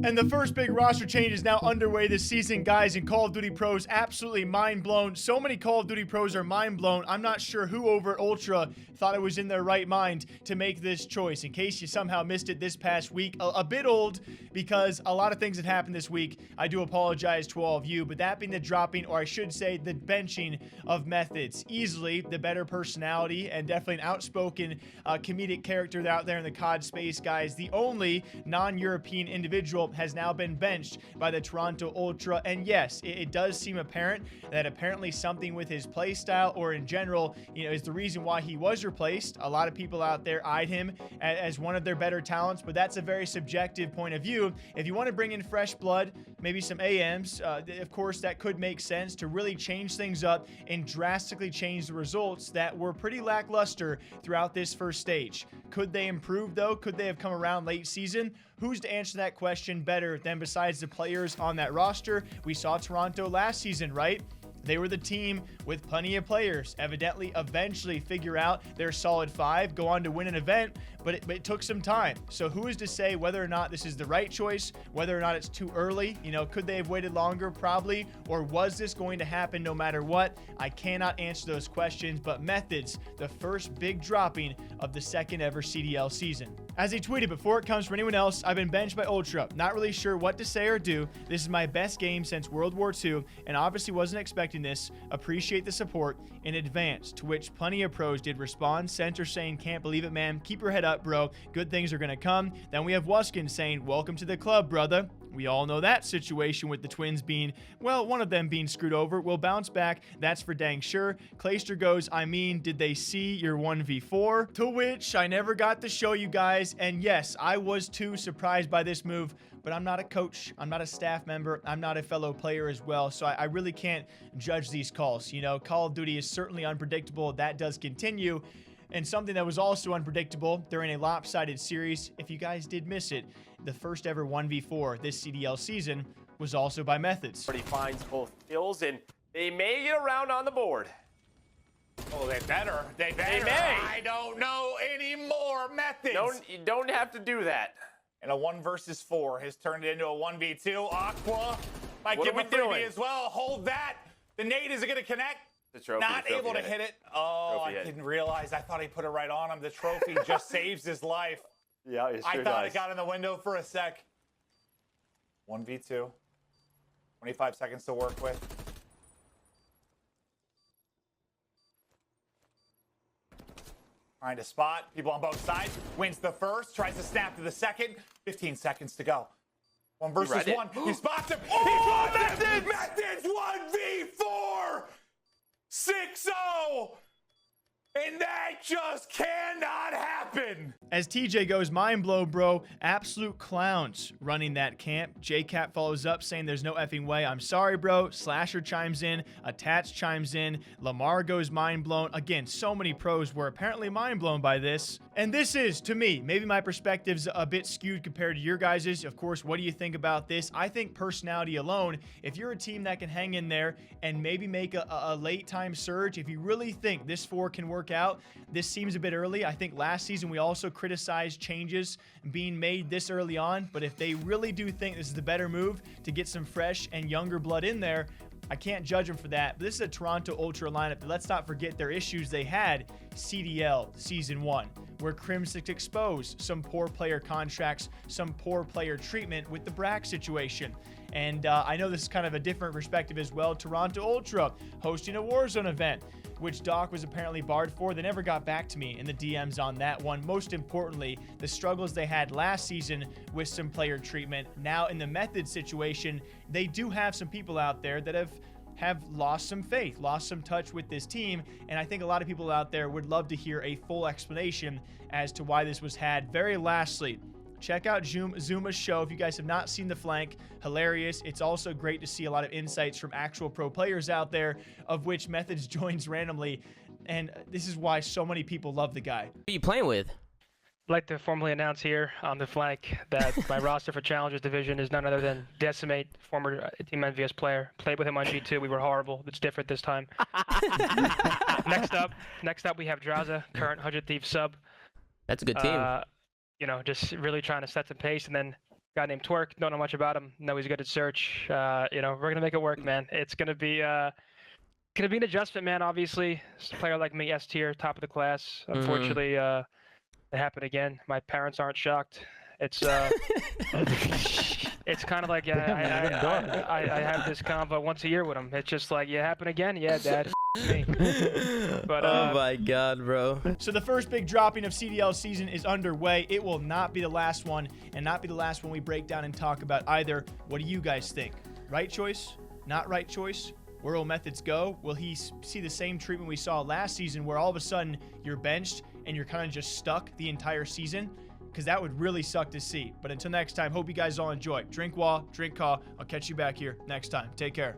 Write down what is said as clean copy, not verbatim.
And the first big roster change is now underway this season, guys, and Call of Duty pros absolutely mind blown. So many Call of Duty pros are mind blown. I'm not sure who over at Ultra thought it was in their right mind to make this choice. In case you somehow missed it this past week, a bit old because a lot of things had happened this week. I do apologize to all of you, but that being the dropping, or I should say the benching of Methodz. Easily the better personality and definitely an outspoken comedic character out there in the CoD space, guys. The only non-European individual has now been benched by the Toronto Ultra. And yes, it does seem apparent that apparently something with his play style or in general, is the reason why he was replaced. A lot of people out there eyed him as one of their better talents, but that's a very subjective point of view. If you want to bring in fresh blood, maybe some AMs, of course, that could make sense to really change things up and drastically change the results that were pretty lackluster throughout this first stage. Could they improve, though? Could they have come around late season? Who's to answer that question better than besides the players on that roster? We saw Toronto last season, right? They were the team with plenty of players, evidently eventually figure out their solid five, go on to win an event, but it took some time. So who is to say whether or not this is the right choice, whether or not it's too early? Could they have waited longer? Probably. Or was this going to happen no matter what? I cannot answer those questions, but Methodz, the first big dropping of the second ever CDL season. As he tweeted, before it comes from anyone else, I've been benched by Ultra. Not really sure what to say or do. This is my best game since World War II, and obviously wasn't expecting this. Appreciate the support in advance, to which plenty of pros did respond. Center saying, can't believe it, man. Keep your head up, bro. Good things are going to come. Then we have Wuskin saying, welcome to the club, brother. We all know that situation with the twins being, well, one of them being screwed over. We'll bounce back. That's for dang sure. Clayster goes, I mean, did they see your 1v4? To which I never got to show you guys. And yes, I was too surprised by this move, but I'm not a coach. I'm not a staff member. I'm not a fellow player as well. So I really can't judge these calls. Call of Duty is certainly unpredictable. That does continue. And something that was also unpredictable during a lopsided series, if you guys did miss it, the first ever 1v4 this CDL season was also by Methodz. He finds both kills, and they may get around on the board. Oh, they better. They better. They may. I don't know anymore. Methodz. You don't have to do that. And a 1 versus 4 has turned into a 1v2. Aqua might What give are a we freebie doing? as well. Hold that. The nade is going to connect. The trophy, Not the trophy able to hit it. Oh, Trophy I hit. didn't realize. I thought he put it right on him. The trophy just saves his life. Yeah, it I sure thought does. it got in the window for a sec. 1v2. 25 seconds to work with. Trying to spot. People on both sides. Wins the first. Tries to snap to the second. 15 seconds to go. 1 versus read it. 1. He spots him. Oh, he spots him. Methodz 1v4. 6-0. And that just cannot happen. As TJ goes, mind blow, bro. Absolute clowns running that camp. JCap follows up saying there's no effing way. I'm sorry, bro. Slasher chimes in. Attach chimes in. Lamar goes mind blown. Again, so many pros were apparently mind blown by this. And this is, to me, maybe my perspective's a bit skewed compared to your guys's. Of course, what do you think about this? I think personality alone, if you're a team that can hang in there and maybe make a late time surge, if you really think this 4 can work out, this seems a bit early. I think last season we also criticized changes being made this early on, but if they really do think this is the better move to get some fresh and younger blood in there, I can't judge them for that. But this is a Toronto Ultra lineup that, let's not forget their issues they had CDL Season 1, where Crimson exposed some poor player contracts, some poor player treatment with the Brack situation. And I know this is kind of a different perspective as well. Toronto Ultra hosting a Warzone event, which Doc was apparently barred for. They never got back to me in the DMs on that one. Most importantly, the struggles they had last season with some player treatment. Now in the Methodz situation, they do have some people out there that have lost some faith, lost some touch with this team, and I think a lot of people out there would love to hear a full explanation as to why this was had. Very lastly, check out Zuma's show if you guys have not seen The Flank. Hilarious. It's also great to see a lot of insights from actual pro players out there, of which Methodz joins randomly, and this is why so many people love the guy. Who are you playing with? I'd like to formally announce here on The Flank that my roster for Challengers Division is none other than Decimate, former Team NVS player. Played with him on G2. We were horrible. It's different this time. Next up, we have Drowza, current 100 Thief sub. That's a good team. you know, just really trying to set the pace. And then a guy named Twerk, don't know much about him. Know he's good at search. You know, we're gonna make it work, man. It's gonna be an adjustment, man. Obviously, a player like me, S tier, top of the class. Unfortunately, it happened again. My parents aren't shocked. It's it's kind of like I have this convo once a year with him. It's just like, happen again? Yeah, Dad. Me. But, oh my God, bro. So the first big dropping of CDL season is underway. It will not be the last one, and not be the last one we break down and talk about either. What do you guys think? Right choice? Not right choice? Where will Methodz go? Will he see the same treatment we saw last season where all of a sudden you're benched and you're kind of just stuck the entire season? Because that would really suck to see. But until next time, hope you guys all enjoy. Drink Wall, drink Caw. I'll catch you back here next time. Take care.